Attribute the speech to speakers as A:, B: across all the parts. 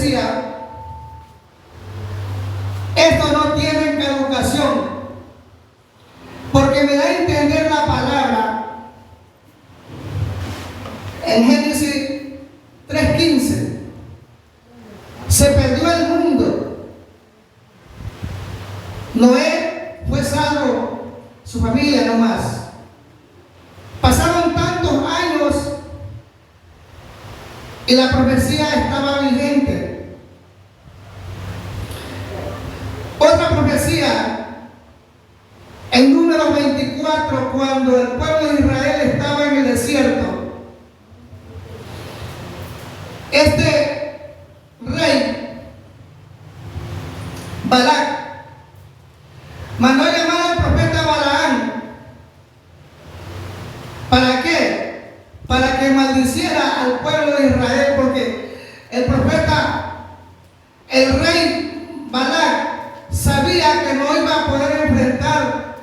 A: profecía, esto no tiene caducación, porque me da a entender la palabra en Génesis 3:15. Se perdió el mundo. Noé fue salvo, su familia no más. Pasaron tantos años y la profecía estaba vigente. Otra profecía, en Números 24, cuando el pueblo de Israel estaba en el desierto, este rey, Balac, mandó a llamar al profeta Balaam. ¿Para qué? Para que maldiciera al pueblo de Israel, porque el profeta, el rey Balac, sabía que no iba a poder enfrentar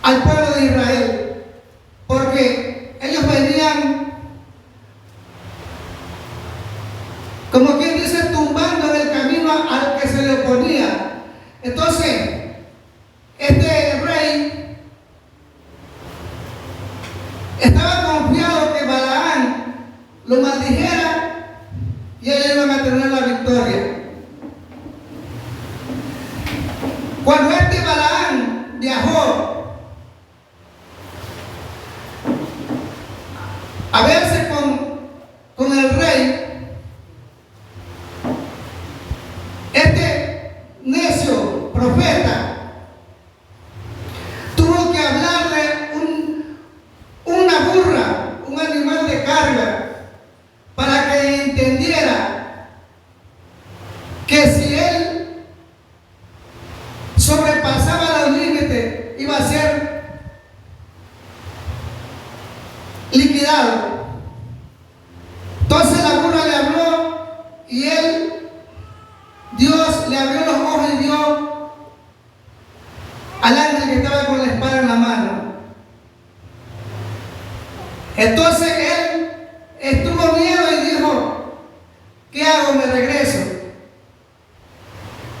A: al pueblo de Israel, porque ellos venían, como quien dice, tumbando en el camino al que se le oponía. Entonces, este rey estaba confiado que Balaam lo maldijera y ellos iban a tener la victoria. Cuando este Balaam viajó a verse con el rey, este necio profeta tuvo que hablarle una burra, un animal de carga, para que entendiera que si él sobrepasaba los límites iba a ser liquidado. Entonces la burra le habló y Dios le abrió los ojos y vio al ángel que estaba con la espada en la mano. Entonces él estuvo miedo y dijo: ¿qué hago? ¿Me regreso?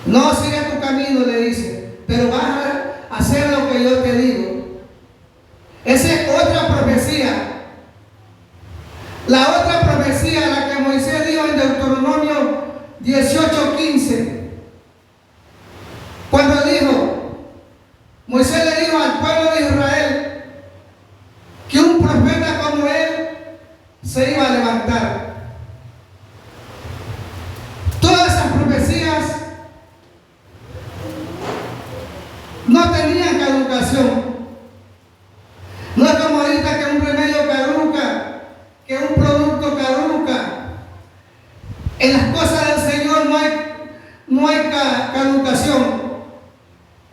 A: No, sigue tu camino, le dice, pero vas a hacer lo que yo te digo. Esa es otra profecía. La otra profecía, la que Moisés dijo en Deuteronomio 18:15, cuando Moisés le dijo al pueblo de Israel que un profeta como él se iba a levantar. Todas esas profecías no tenían caducación. No es como ahorita que un remedio caduca, que un producto caduca. En las cosas del Señor no hay caducación.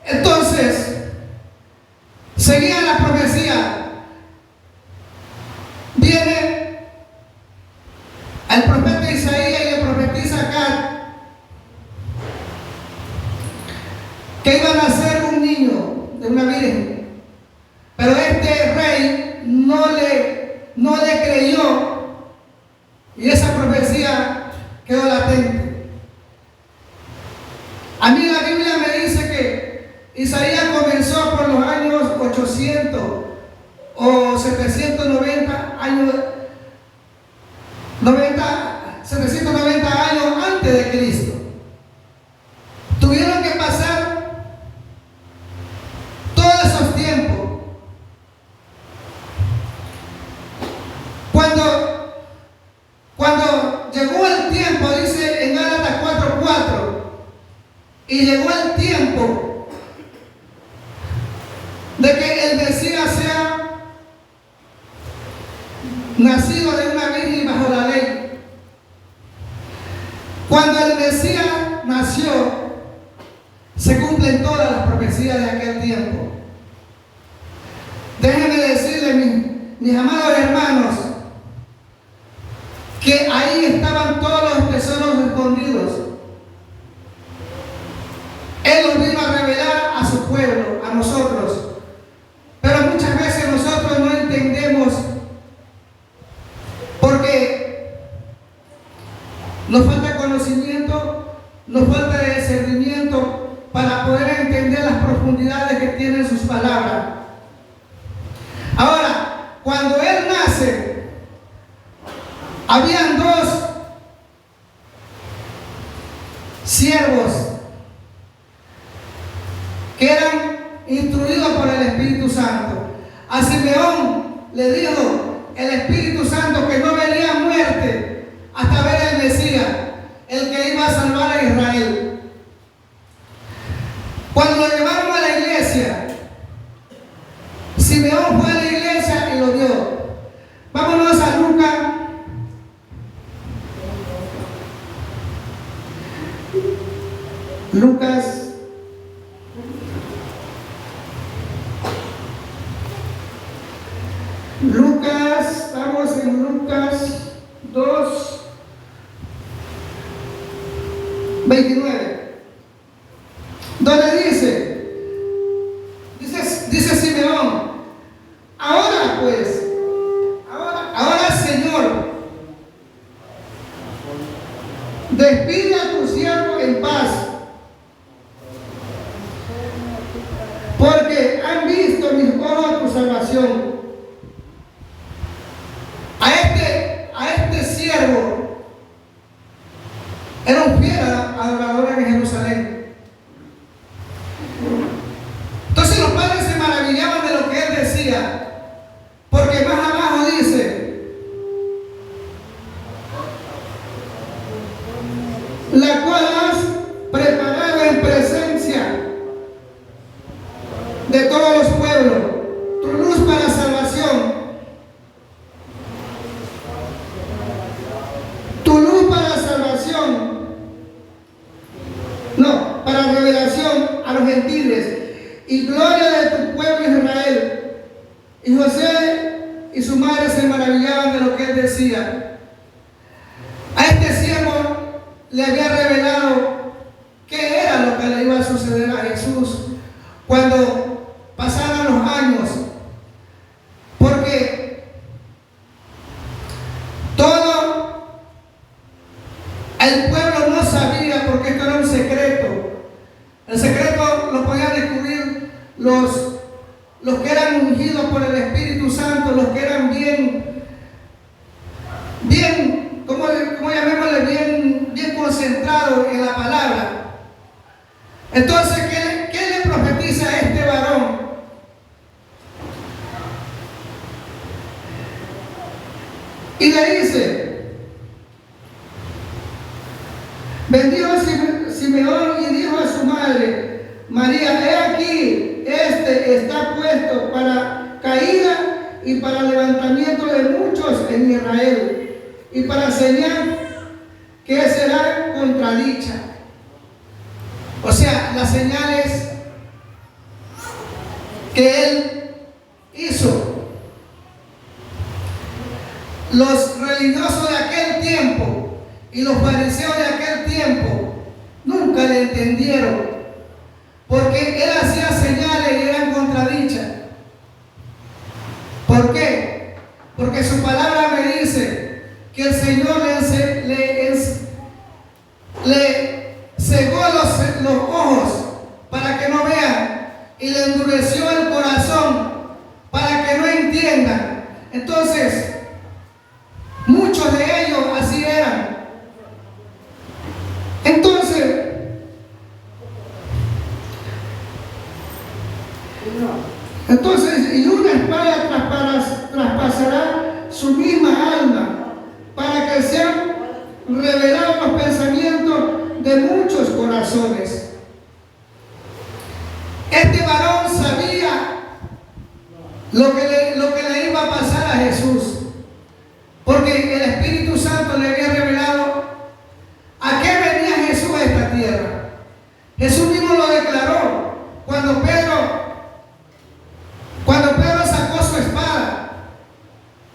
A: Entonces, seguía la profecía. Viene el profeta Isaías y le profetiza acá que iba a nacer un niño de una virgen. Pero este rey no le creyó y esa profecía quedó latente. A mí la Biblia me dice que Isaías comenzó por los años 800 o 790 años, 790 años antes de Cristo. Tuvieron que pasar todos esos tiempos. Cuando llegó el tiempo, dice en Gálatas 4:4, y llegó el tiempo de que el Mesías sea nacido de una virgen bajo la ley. Cuando el Mesías nació, se cumplen todas las profecías de aquel tiempo. Déjenme decirles, mis amados hermanos, que ahí estaban todos los tesoros escondidos. Él los vino a revelar a su pueblo, a nosotros. Pero muchas veces nosotros no entendemos, porque nos falta conocimiento, nos falta de discernimiento para poder entender las profundidades que tienen sus palabras. Ahora, cuando él nace, habían dos siervos que eran instruidos por el Espíritu Santo. A Simeón le dijo el Espíritu Santo que no vería muerte hasta ver el Mesías, el que iba a salvar a Israel. Cuando lo llevaron a la iglesia, Simeón fue a la iglesia y lo vio. Vámonos a Lucas. Estamos en Lucas 2:29, donde dice Simeón: ahora pues, ahora Señor, despide a tu siervo en paz, porque han visto mis ojos tu salvación. A este siervo era un fiel adorador en Jerusalén. Entonces los padres se maravillaban de lo que él decía, porque más abajo dice: la cual has preparado en presencia de todos los pueblos, tu luz para salvación. Tu luz para salvación, no, para revelación a los gentiles y gloria de tu pueblo Israel. Y José y su madre se maravillaban de lo que él decía. A este siervo le había revelado qué era lo que le iba a suceder a Jesús cuando pasaran los años, porque el pueblo no sabía, porque esto era un secreto. El secreto lo podían descubrir los que eran ungidos por el Espíritu Santo, los que eran bien, ¿cómo llamémosle? Bien concentrados en la palabra. Entonces, ¿qué le profetiza a este varón? Y le dice: bendijo Simeón y dijo a su madre María: he aquí, este está puesto para caída y para levantamiento de muchos en Israel, y para señal que será contradicha. O sea, las señales que él hizo. Los religiosos de aquel tiempo y los fariseos de aquel tiempo nunca le entendieron, porque él hacía señales y eran contradichas. ¿Por qué? Porque su palabra me dice que el Señor le cegó los ojos para que no vean y le endureció el corazón para que no entiendan. Entonces, muchos de ellos así eran. Entonces, y una espada traspasará su misma alma, para que sean revelados los pensamientos de muchos corazones. Este varón sabía lo que le iba a pasar a Jesús, porque el Espíritu Santo le había revelado a qué venía Jesús a esta tierra. Jesús mismo lo declaró cuando Pedro sacó su espada,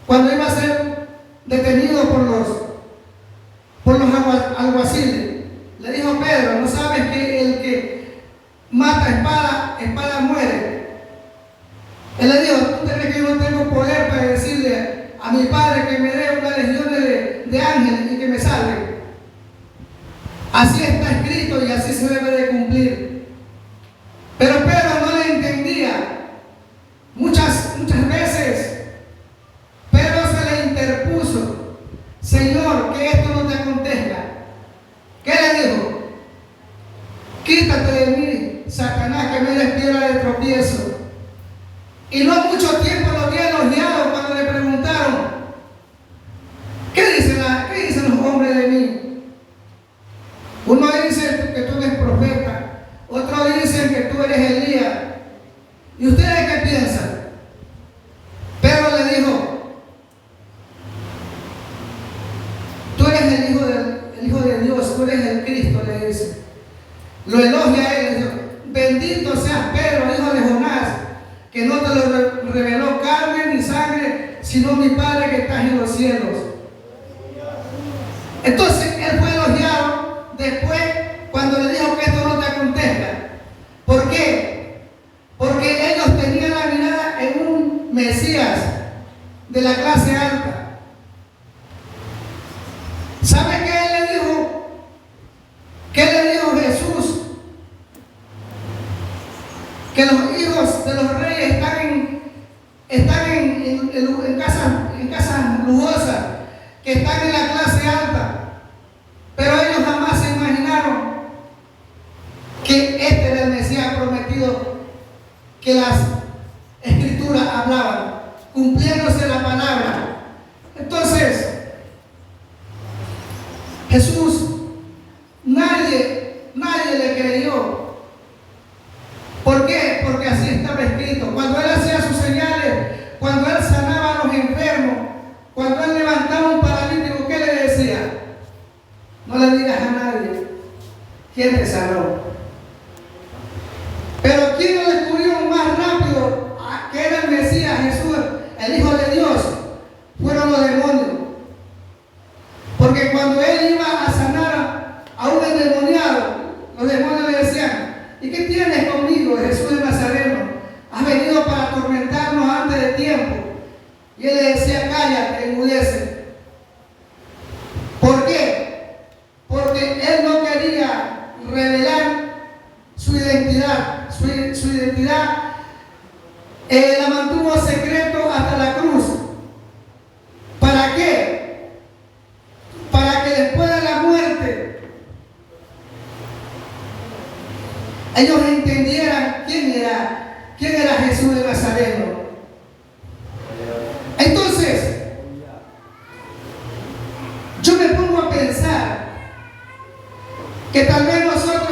A: cuando iba a ser detenido por los alguaciles. Le dijo: Pedro, ¿no sabes que el que mata espada muere? Él le dijo: ¿tú crees que yo no tengo poder para decirle a mi Padre que me dé una legión de ángeles y que me salve? Así está escrito y así se debe de cumplir. Pero Pedro no le entendía. Muchas veces Pedro se le interpuso: Señor, que esto no te acontezca. ¿Qué le dijo? Quítate de mí, Satanás, que me eres piedra de tropiezo. Y no mucho tiempo lo había elogiado cuando le preguntaron: ¿qué dicen los hombres de mí? Uno dice que tú eres profeta, otros dicen que tú eres Elías. ¿Y ustedes qué piensan? Pedro le dijo: tú eres el hijo de Dios, tú eres el Cristo, le dice. Lo elogia a él, le dijo: bendito seas Pedro, hijo de Jonás, que no te lo reveló carne ni sangre, sino mi Padre que está en los cielos. Entonces él fue elogiado después cuando le dijo que esto no te acontezca. ¿Por qué? Porque ellos tenían la mirada en un Mesías de la clase alta. ¿Sabe qué él le dijo? ¿Qué le dijo Jesús? Que los hijos de los reyes están en casas lujosas, que están en la clase alta. Pero ellos jamás se imaginaron que este era el Mesías prometido que las Escrituras hablaban, cumpliéndose la palabra. Entonces, Jesús, nadie le creyó. ¿Por qué? Porque así estaba escrito. Cuando él hacía sus señales, cuando él sanaba a los enfermos, cuando él levantaba un paralítico, ¿qué le decía? No le digas a nadie quién te sanó. Pero ¿quién lo descubrió más rápido que era el Mesías, Jesús, el Hijo de Dios? Fueron los demonios. Porque cuando él iba a sanar a un endemoniado, los demonios le decían: ¿y qué tienes conmigo, Jesús de Nazareno? ¿Has venido para atormentarnos antes de tiempo? Y él le decía: cállate, enmudece. ¿Por qué? Porque él no quería revelar su identidad. Su identidad la mantuvo secreto hasta la cruz. ¿Para qué? Para que después de la muerte ellos entendieran quién era Jesús de Nazareno. Entonces, yo me pongo a pensar que tal vez nosotros,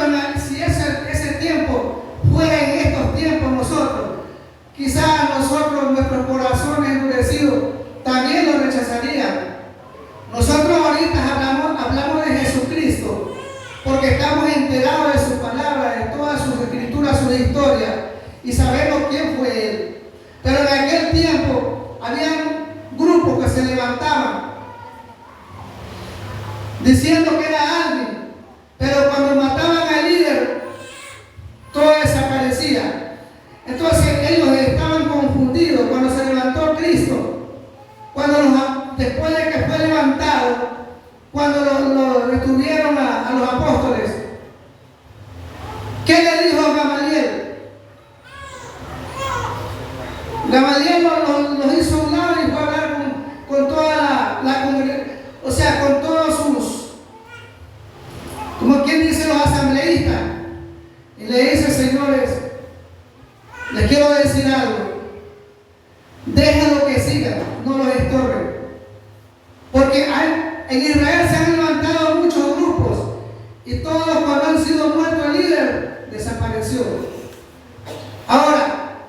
A: si ese tiempo fuera en estos tiempos, quizás nosotros, nuestros corazones endurecidos, también lo rechazarían. Nosotros ahorita hablamos de Jesucristo porque estamos enterados de su palabra, de todas sus escrituras, su historia, y sabemos quién fue él. Pero en aquel tiempo habían grupos que se levantaban diciendo que era alguien, pero cuando mataban al líder, todo desaparecía. Entonces ellos estaban confundidos. Cuando se levantó Cristo, después de que fue levantado, cuando lo detuvieron a los apóstoles, ¿qué le dijo a Gamaliel? Gamaliel los hizo a un lado y fue a hablar con toda la congregación, o sea, con todos sus, como quien dice, los asambleístas. Y le dice: señores, les quiero decir algo. Déjenlo que sigan, no los estorben. Porque en Israel se han levantado muchos grupos y todos cuando han sido muertos el líder desapareció. Ahora,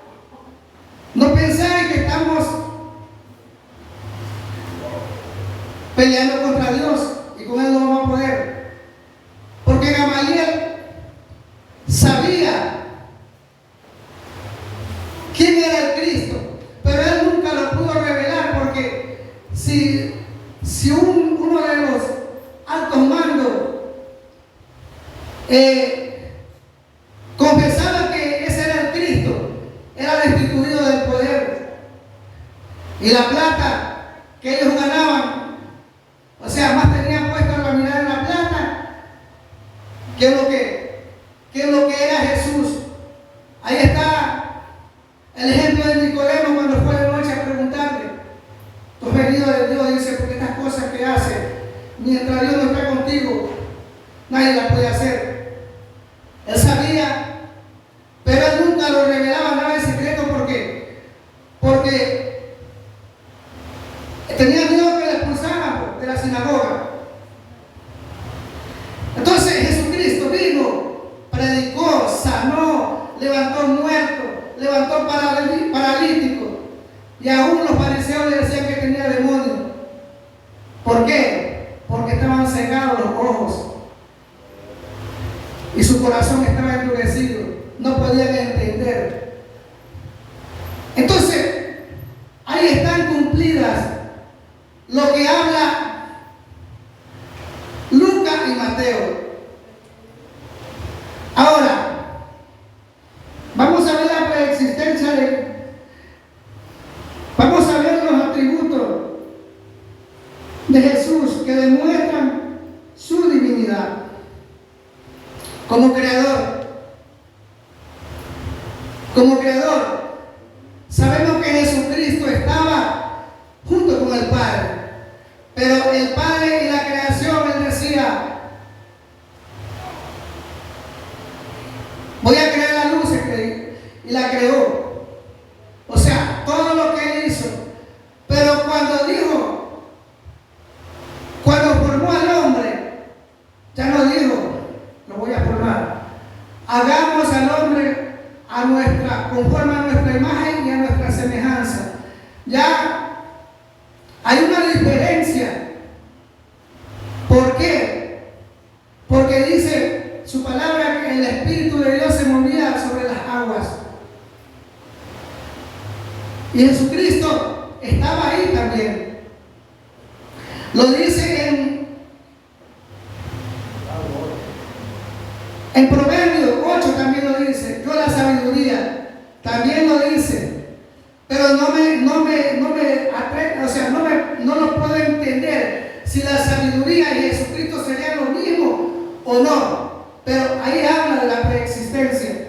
A: no pensáis que estamos peleando contra Dios y con él no vamos a poder. Porque Gamaliel sabía quién era el Cristo, pero él nunca lo pudo revelar, porque si uno de los altos mandos confesaba que ese era el Cristo, era destituido del poder. Y la plata que ellos ganaban, o sea, más tenían puesto la mirada en la plata qué es lo que era Jesús. Ahí está el ejemplo de Nicodemo cuando fue de noche a preguntarle: tú has venido de Dios, dice, porque estas cosas que hace, mientras Dios no está contigo, nadie las puede hacer. Él sabía, pero él nunca lo revelaba nada en secreto. ¿Por qué? Porque tenía miedo que le expulsaran de la sinagoga. Entonces Jesucristo vino, predicó, sanó, levantó muertos, levantó paralíticos, y aún los fariseos le decían que tenía demonios. ¿Por qué? Porque estaban cegados los ojos y su corazón estaba endurecido, no podían entender. Entonces ahí están cumplidas lo que habla Lucas y Mateo. Ahora vamos a ver la preexistencia vamos a ver los atributos de Jesús que demuestran su divinidad como creador. Como creador, sabemos que Jesucristo estaba junto con el Padre, pero el Padre y la creación, él decía: voy a crear la luz, y la creó. O sea, todo lo que él hizo. Pero cuando formó al hombre, ya no dijo: lo voy a formar, hagamos al hombre conforme a nuestra imagen y a nuestra semejanza. Ya hay una diferencia. ¿Por qué? Porque dice su palabra que el Espíritu de Dios se movía sobre las aguas. Y Jesucristo estaba ahí también. Lo dice en Proverbios 8 también lo dice. Yo la sabiduría también lo dice. Pero no lo puedo entender si la sabiduría y Jesucristo serían lo mismo o no. Pero ahí habla de la preexistencia.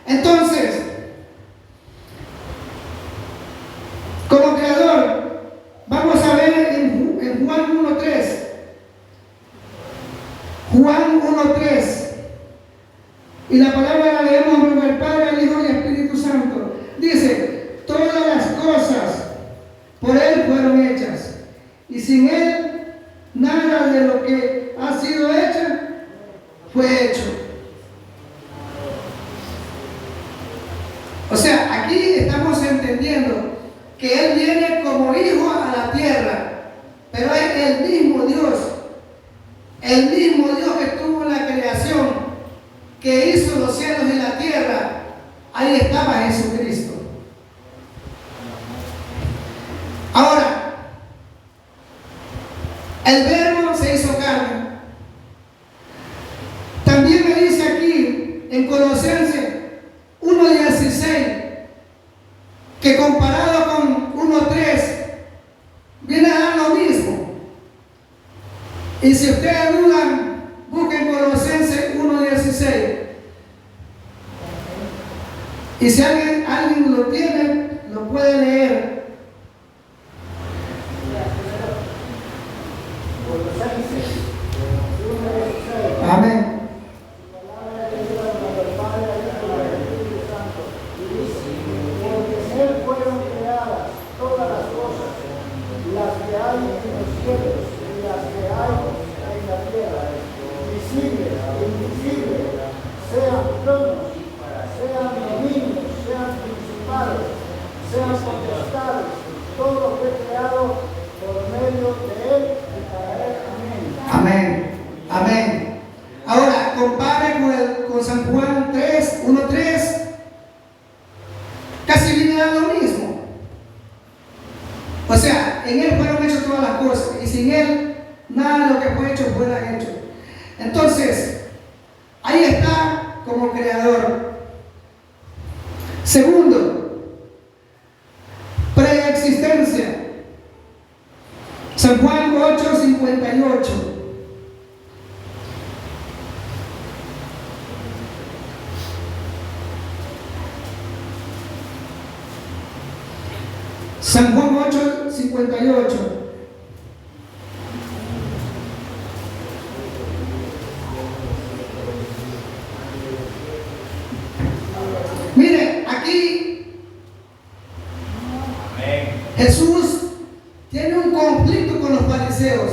A: Entonces, como creador, vamos a ver en Juan 1:3. Juan 1:3. Y la palabra la leemos en nombre del Padre, el Hijo y el Espíritu Santo. Dice: todas las cosas por Él fueron hechas, y sin Él nada de lo que ha sido hecho fue hecho. O sea, aquí estamos entendiendo que Él viene como hijo a la tierra, pero es el mismo Dios que estuvo en la creación, que hizo los cielos y la tierra. Ahí estaba Jesucristo. Ahora, el Verbo se hizo carne. También me dice aquí en Colosenses 1:16 que comparado con 1:3 viene a dar lo mismo. Y si ustedes dudan, busquen Colosenses 1:16. Y si alguien lo tiene, lo puede leer. Amén. Amén. Amén. Ahora, compare con San Juan 1:3. Casi viene a dar lo mismo. O sea, en Él fueron hechas todas las cosas, y sin Él nada de lo que fue hecho fuera hecho. Entonces, ahí está como creador. Segundo, preexistencia. San Juan 8:58. San Juan 8:58. Mire, aquí Jesús tiene un conflicto con los fariseos.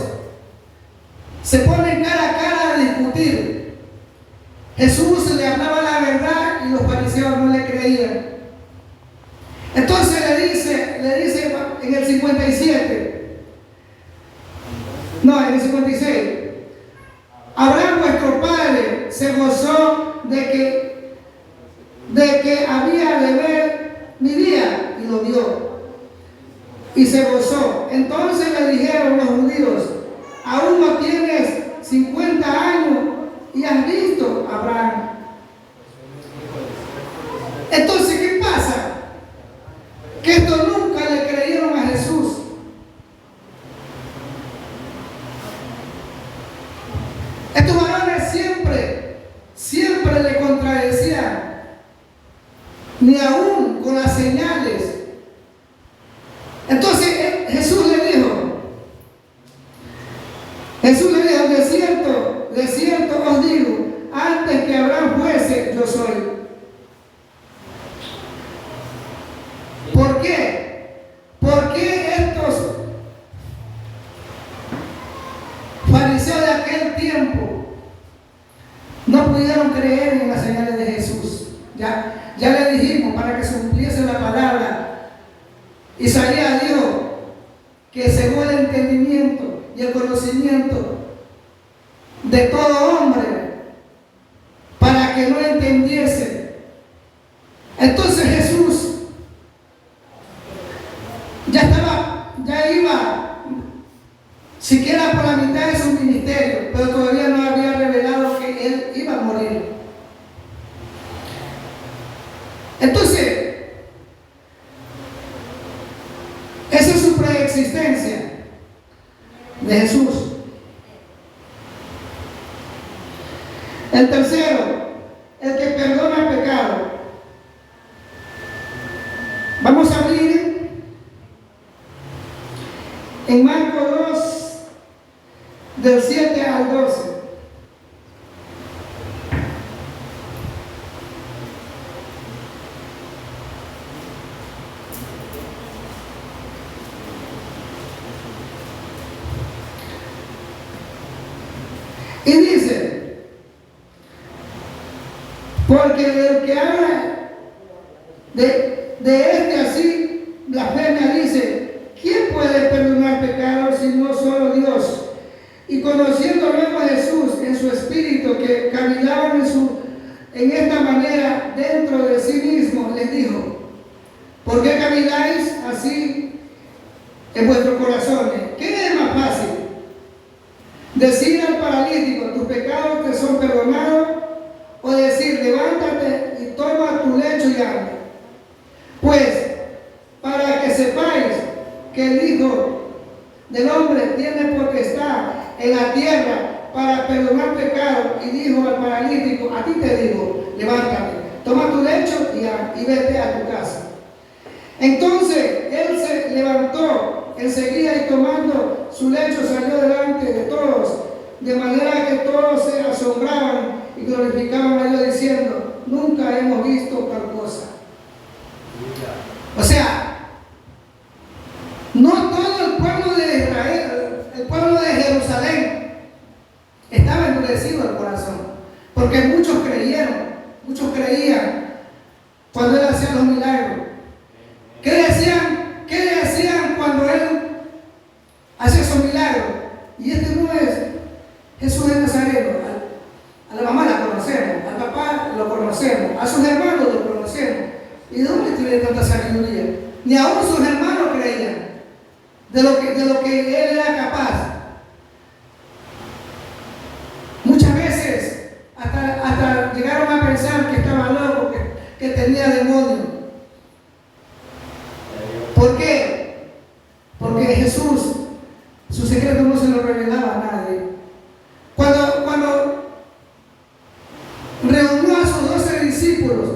A: Se ponen cara a cara a discutir. Jesús le hablaba la verdad y los fariseos no le creían. Entonces le dice en el 57, no, en el 56, Abraham vuestro padre se gozó de que había de ver mi día, y lo vio y se gozó. Entonces le dijeron los judíos: aún no tienes 50 años y has visto a Abraham. Entonces, ¿qué pasa? Que esto nunca le creyeron a Jesús. Estos varones siempre le contradecían, ni aún con las señales. Entonces Jesús le dijo, de cierto os digo, antes que Abraham fuese, yo soy. ¿Por qué? Porque estos fariseos de aquel tiempo no pudieron creer en las señales de Jesús. Ya le dijimos, para que se cumpliese la palabra. Isaías dijo que según el entendimiento y el conocimiento de todo hombre, para que no entendiese. Entonces Jesús ya iba siquiera por la mitad de su ministerio, pero todavía no había revelado que él iba a morir. Entonces, esa es su preexistencia de Jesús. El tercero, el que perdona pecado. Vamos a abrir en Marcos 2, del 7 al 12. Y dice, porque el que habla de este así blasfemia dice, ¿quién puede perdonar pecados si no solo Dios? Y conociendo luego a Jesús en su espíritu que caminaban en esta manera dentro de sí mismo, les dijo, ¿por qué camináis así en vuestros corazones? ¿Qué es más fácil? Decir al paralítico, tus pecados te son perdonados, o decir, levántate y toma tu lecho y anda. Pues, para que sepáis que el Hijo del Hombre tiene potestad en la tierra para perdonar pecados, y dijo al paralítico, a ti te digo, levántate, toma tu lecho y vete a tu casa. Entonces él se levantó enseguida y tomando su lecho salió delante de todos, de manera que todos se asombraban y glorificaban a Dios diciendo, nunca hemos visto tal cosa. O sea, no todo el pueblo de Israel, el pueblo de Jerusalén, estaba endurecido el corazón, porque muchos creían cuando él hacía los milagros. ¿Qué decían cuando él hacía esos milagros? Y este no es Jesús de Nazareno. A la mamá la conocemos, al papá lo conocemos, a sus hermanos lo conocemos. ¿Y de dónde tiene tanta sabiduría? Ni aún sus hermanos creían de lo que él era capaz. Muchas veces hasta llegaron a pensar que estaba loco, que tenía demonio. ¿Por qué? Porque Jesús, su secreto no se lo revelaba a nadie. Cuando reunió a sus 12 discípulos,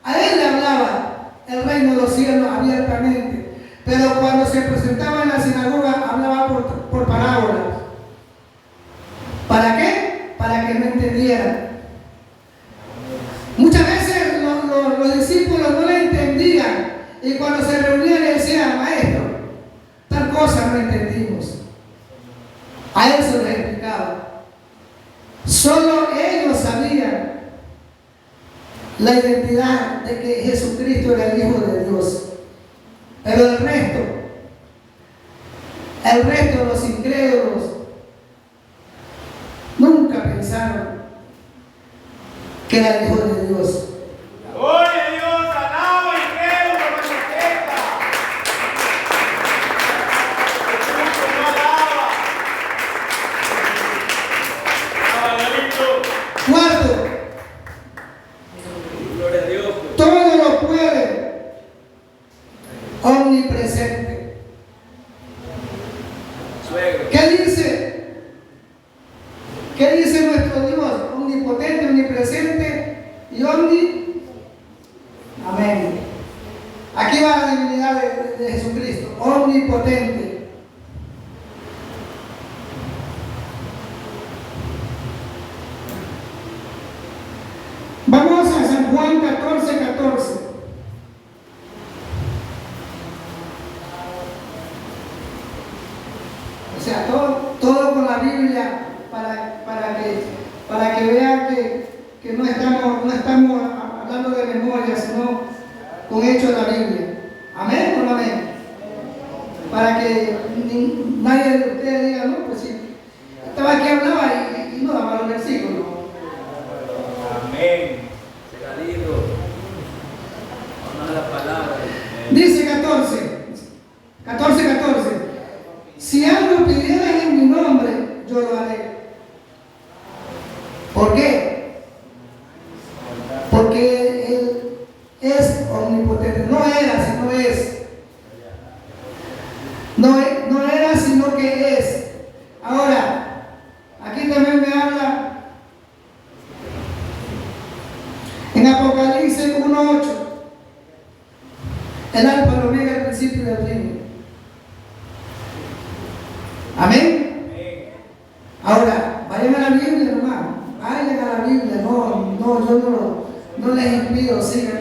A: a él le hablaba el reino de los cielos abiertamente, pero que no entendieran. Muchas veces los discípulos no le entendían y cuando se reunían le decían: maestro, tal cosa no entendimos. A él se les explicaba. Solo ellos sabían la identidad de que Jesucristo era el Hijo de Dios. Pero el resto de los incrédulos nunca pensaron que era el Hijo de Dios.
B: ¡Gloria a Dios! ¡Alaba y creo por nuestra fiesta! ¡Jesús no alaba! ¡Alaba, Cristo!
A: Cuarto,
B: ¡Gloria a Dios!
A: todo lo puede, omnipresente.
B: Suegro.
A: ¿Qué dice? ¿Qué dice nuestro Dios? Omnipotente, omnipresente y omni. Amén. Aquí va la divinidad de Jesucristo. Omnipotente. Vamos a San Juan 14:14. O sea, todo con la Biblia para que vean que no estamos hablando de memoria, sino con hechos de la Biblia. ¿Amén o no amén? Para que nadie de ustedes diga: no, pues sí, estaba aquí hablaba y no daba los versículos.
B: Amén. Regalito. Honra la palabra.
A: Dice 14. Si algo pidieras en mi nombre, yo lo haré. ¿Por qué? Porque Él es omnipotente. No era, sino es. No era, sino que es. Ahora, aquí también me habla en Apocalipsis 1:8. El alfa, el omega, el principio y el fin. Amén. Ahora, vayan a la Biblia, hermano. Vayan a la Biblia. No, yo no les impido, sigan